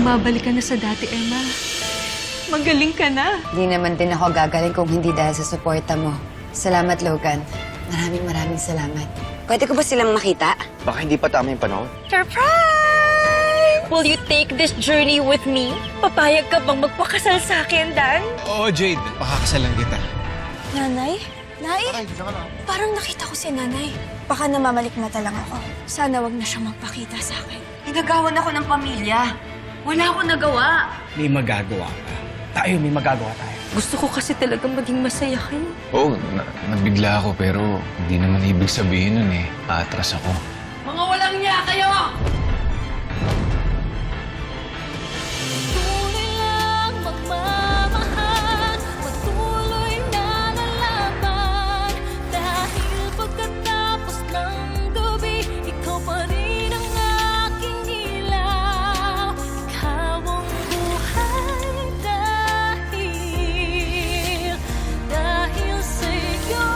bumabalik ka na sa dati, Emma. Magaling ka na. Di naman din ako gagaling kung hindi dahil sa suporta mo. Salamat, Logan. Maraming salamat. Pwede ko ba silang makita? Baka hindi pa tama yung panahon. Surprise! Will you take this journey with me? Papayag ka bang magpakasal sa akin, Dan? Oo, Jade. Pakakasalan kita. Nanay? Nay? Parang nakita ko si nanay. Baka namamalikmata lang ako. Sana wag na siya magpakita sa akin. Inagawan ako ng pamilya. Wala akong nagawa. May magagawa ka. May magagawa tayo. Gusto ko kasi talagang maging masaya kayo. Oo, nabigla ako pero hindi naman ibig sabihin nun eh. Aatras ako. Mga walang niya kayo! Tuloy lang magmamahal, patuloy na lalaban. Dahil pagkatapos ng gabi, ikaw pa rin ang aking ilaw. Ikaw ang buhay dahil sa'yo.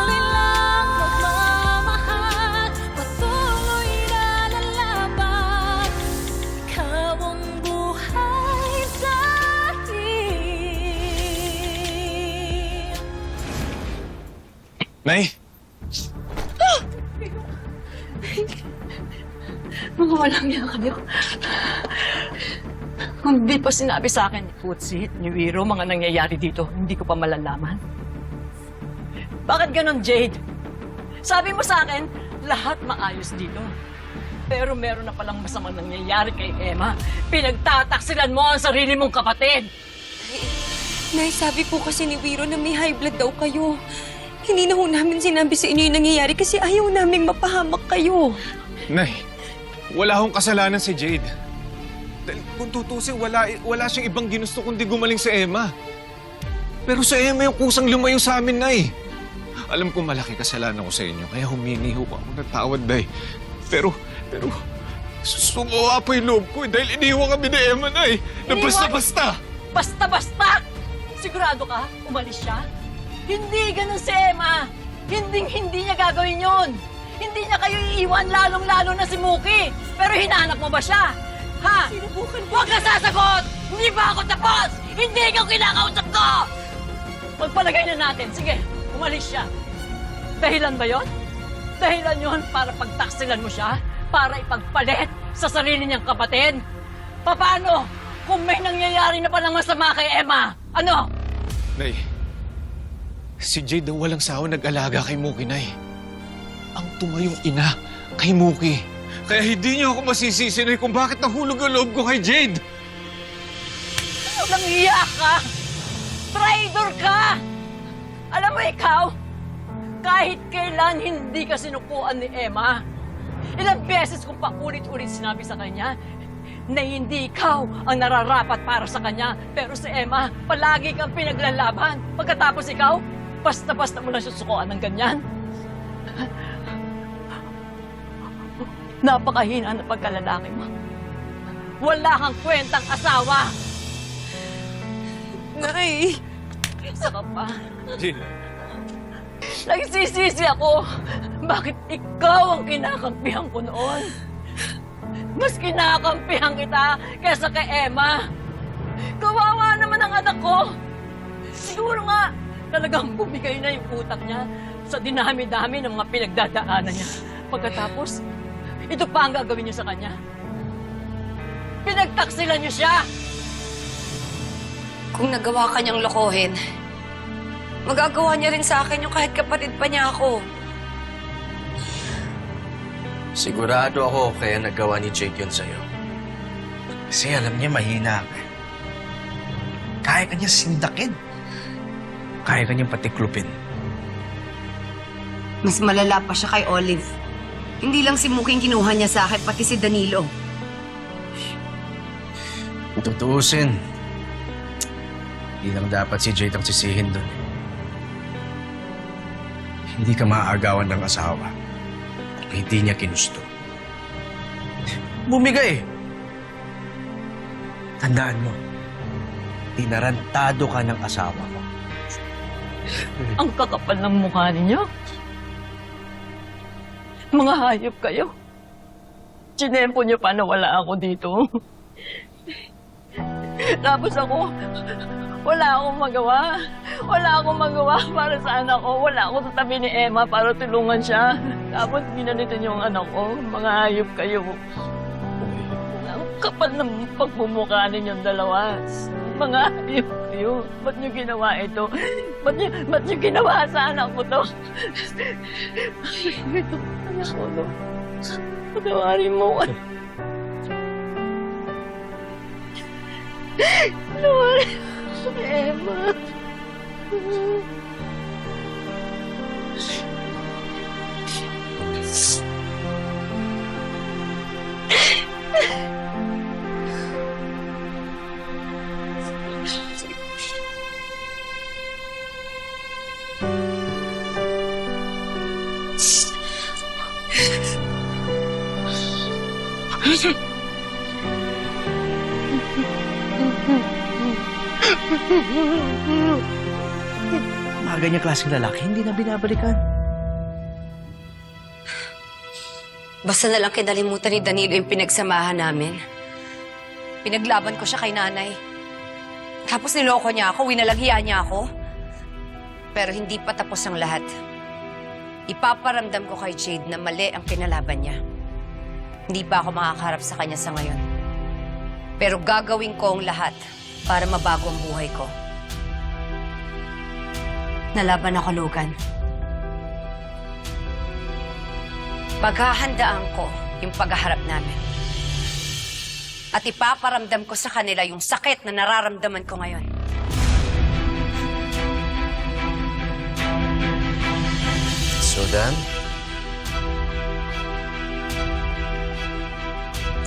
Tuloy lang magmamahal, patuloy na lalaban. Ikaw ang buhay dahil... Nay! Mga walang niya kayo. Kung di pa sinabi sa akin ni Putsi, ni Wiro, mga nangyayari dito, hindi ko pa malalaman. Bakit ganon, Jade? Sabi mo sa akin, lahat maayos dito. Pero meron na palang masamang nangyayari kay Emma. Pinagtataksilan mo ang sarili mong kapatid. Nay, sabi po kasi ni Wiro na may high blood daw kayo. Hindi na ho namin sinabi sa inyo yung nangyayari kasi ayaw naming mapahamak kayo. Nay, wala akong kasalanan si Jade. Dahil kung tutusin, wala siyang ibang ginusto kundi gumaling sa Emma. Pero sa Emma yung kusang lumayo sa amin, Nay. Alam ko malaki kasalanan ko sa inyo, kaya humingi ho ako ng tawad, Nay. Pero, sumuha pa yung loob ko dahil iniwan kami ni Emma, Nay. Na basta-basta. Basta-basta! Sigurado ka? Umalis siya? Hindi ganun si Emma! Hindi niya gagawin yun! Hindi niya kayo iiwan, lalong-lalo na si Muki! Pero hinanap mo ba siya? Ha? Huwag ka sasagot! Hindi ba ako tapos? Hindi ikaw kinakausap ko! Magpalagay na natin. Sige, umalis siya. Dahilan ba yon? Dahilan yon para pagtaksilan mo siya? Para ipagpalit sa sarili niyang kapatid? Paano kung may nangyayari na palang masama kay Emma? Ano? Nay, si Jade daw walang sawa nag-alaga kay Muki, Nay. Ang tumayong ina kay Muki. Kaya hindi niyo ako masisisi, Nay, kung bakit nahulog ang loob ko kay Jade. Walang iya ka! Traitor ka! Alam mo ikaw, kahit kailan hindi ka sinukuan ni Emma, ilang beses kong paulit-ulit sinabi sa kanya na hindi ikaw ang nararapat para sa kanya. Pero si Emma, palagi kang pinaglalaban. Pagkatapos ikaw, basta-basta mo lang siya sukuan ng ganyan. Napakahina ng pagkalalaki mo. Wala kang kwentang asawa. Nay! Isa ka pa. Jade, Nagsisisi ako. Bakit ikaw ang kinakampihan ko noon? Mas kinakampihan kita kaysa kay Emma. Kawawa naman ang anak ko. Siguro nga, talagang bumigay na yung utak niya sa dinami-dami ng mga pinagdadaanan niya. Pagkatapos, ito pa ang gagawin niyo sa kanya. Pinagtaksilan niyo siya! Kung nagawa ka niyang lokohin, magagawa niya rin sa akin yung kahit kapatid pa niya ako. Sigurado ako kaya nagawa ni Jake yun sa'yo. Kasi alam niya mahina ka. Kaya ka niya sindakin. Kaya ka niyang patiklupin. Mas malala pa siya kay Olive. Hindi lang si Muking kinuha niya sa akin, pati si Danilo. Kung tutuusin, hindi lang dapat si Jade ang sisihin doon. Hindi ka maaagawan ng asawa kung hindi niya ginusto. Bumigay! Tandaan mo, tinarantado ka ng asawa ko. Ang kakapal ng mukha ninyo. Mga hayop kayo. Chinempo niyo pa na wala ako dito. Tapos ako, wala akong magawa. Wala akong magawa para sa anak ko. Wala akong tatabi ni Emma para tulungan siya. Tapos binalitan yung anak ko. Mga hayop kayo. Ang kapal ng pagmumukha ninyong dalawa. Mga hayop kayo. Ba't niyo ginawa ito? Ba't niyo ginawa sa anak ko to? Ito, anak ko to. Patawarin mo. Patawarin mo, Emma. Mga ganyang klaseng lalaki, hindi na binabalikan. Basta na lang kinalimutan ni Danilo yung pinagsamahan namin. Pinaglaban ko siya kay nanay. Tapos niloko niya ako, winalaghiya niya ako. Pero hindi pa tapos ang lahat. Ipaparamdam ko kay Jade na mali ang kinalaban niya. Hindi pa ako makakaharap sa kanya sa ngayon. Pero gagawin ko ang lahat para mabago ang buhay ko. Nalaban ako, Logan. Paghahandaan ko yung paghaharap namin. At ipaparamdam ko sa kanila yung sakit na nararamdaman ko ngayon. So then,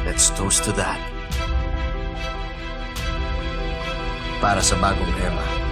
let's toast to that. Para sa bagong Emma.